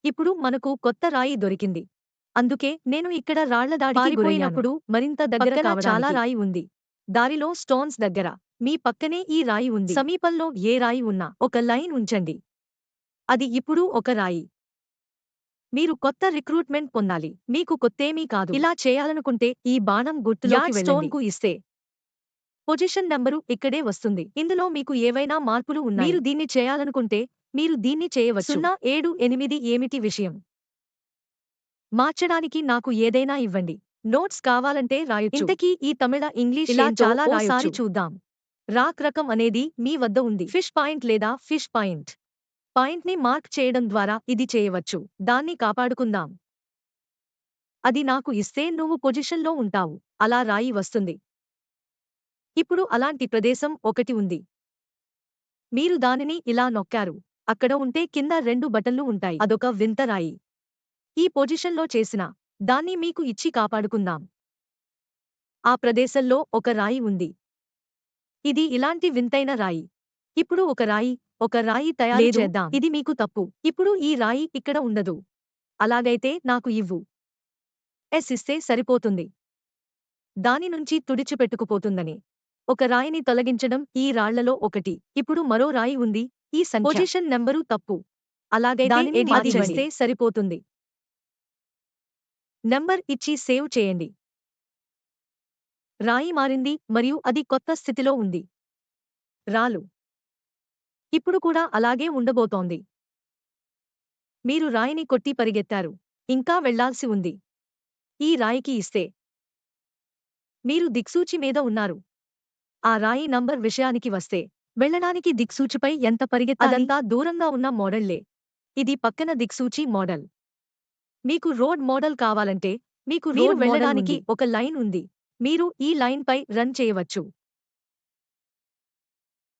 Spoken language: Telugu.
ఇప్పుడు మనకు కొత్త రాయి దొరికింది. అందుకే నేను ఇక్కడ రాళ్ల దాడికి పారిపోయినప్పుడు మరింత దగ్గర పక్కన కావడానికి చాలా రాయి ఉంది. దారిలో స్టోన్స్ దగ్గర మీ పక్కనే ఈ రాయి ఉంది. సమీపంలో ఏ రాయి ఉన్నా ఒక లైన్ ఉంచండి. అది ఇప్పుడు ఒక రాయి. మీరు కొత్త రిక్రూట్మెంట్ పొందాలి. మీకు కొత్తేమీ కాదు. ఇలా చేయాలనుకుంటే ఈ బాణం గుర్తులోకి వెళ్ళండి. స్టోన్ కు ఇస్తే పొజిషన్ నంబరు ఇక్కడే వస్తుంది. ఇందులో మీకు ఏవైనా మార్పులు ఉన్నాయి. మీరు దీన్ని చేయాలనుకుంటే మీరు దీన్ని చేయవచ్చు. 078 ఏమిటి విషయం? మార్చడానికి నాకు ఏదైనా ఇవ్వండి. నోట్స్ కావాలంటే రాయొచ్చు. ఇంతకీ ఈ తమిళ ఇంగ్లీష్ ఇలా చాలా రాయొచ్చు. చూద్దాం. రాక్ రకం అనేది మీ వద్ద ఉంది. ఫిష్ పాయింట్ లేదా ఫిష్ పాయింట్. పాయింట్ని మార్క్ చేయడం ద్వారా ఇది చేయవచ్చు. దాన్ని కాపాడుకుందాం. అది నాకు ఇస్తే నువ్వు పొజిషన్లో ఉంటావు. అలా రాయి వస్తుంది. ఇప్పుడు అలాంటి ప్రదేశం ఒకటి ఉంది. మీరు దానిని ఇలా నొక్కారు. అక్కడ ఉంటే కింద 2 బటన్లు ఉంటాయి. అదొక వింత రాయి. ఈ పొజిషన్లో చేసిన దాన్ని మీకు ఇచ్చి కాపాడుకుందాం. ఆ ప్రదేశంలో ఒక రాయి ఉంది. ఇది ఇలాంటి వింతైన రాయి. ఇప్పుడు ఒక రాయి తయారు చేద్దాం. ఇది మీకు తప్పు. ఇప్పుడు ఈ రాయి ఇక్కడ ఉండదు. అలాగైతే నాకు ఇవ్వు. ఎస్ ఇస్తే సరిపోతుంది. దాని నుంచి తుడిచిపెట్టుకుపోతుందని. ఒక రాయిని తొలగించడం ఈ రాళ్లలో ఒకటి. ఇప్పుడు మరో రాయి ఉంది. ఈ సంఖ్య పొజిషన్ నెంబరు తప్పు. అలాగైతే అది ఇస్తే సరిపోతుంది. నంబర్ ఇచ్చి సేవ్ చేయండి. రాయి మారింది మరియు అది కొత్త స్థితిలో ఉంది. రాలు ఇప్పుడు కూడా అలాగే ఉండబోతోంది. మీరు రాయిని కొట్టి పరిగెత్తారు. ఇంకా వెళ్లాల్సి ఉంది. ఈ రాయికి ఇస్తే మీరు దిక్సూచి మీద ఉన్నారు. ఆ రాయి నంబర్ విషయానికి వస్తే వెళ్ళడానికి దిక్సూచిపై ఎంత పరిగెత్తాలి? అదంతా దూరంగా ఉన్న మోడల్లే. ఇది పక్కన దిక్సూచి మోడల్. మీకు రోడ్ మోడల్ కావాలంటే మీకు రోడ్ వెళ్ళడానికి ఒక లైన్ ఉంది. మీరు ఈ లైన్పై రన్ చేయవచ్చు.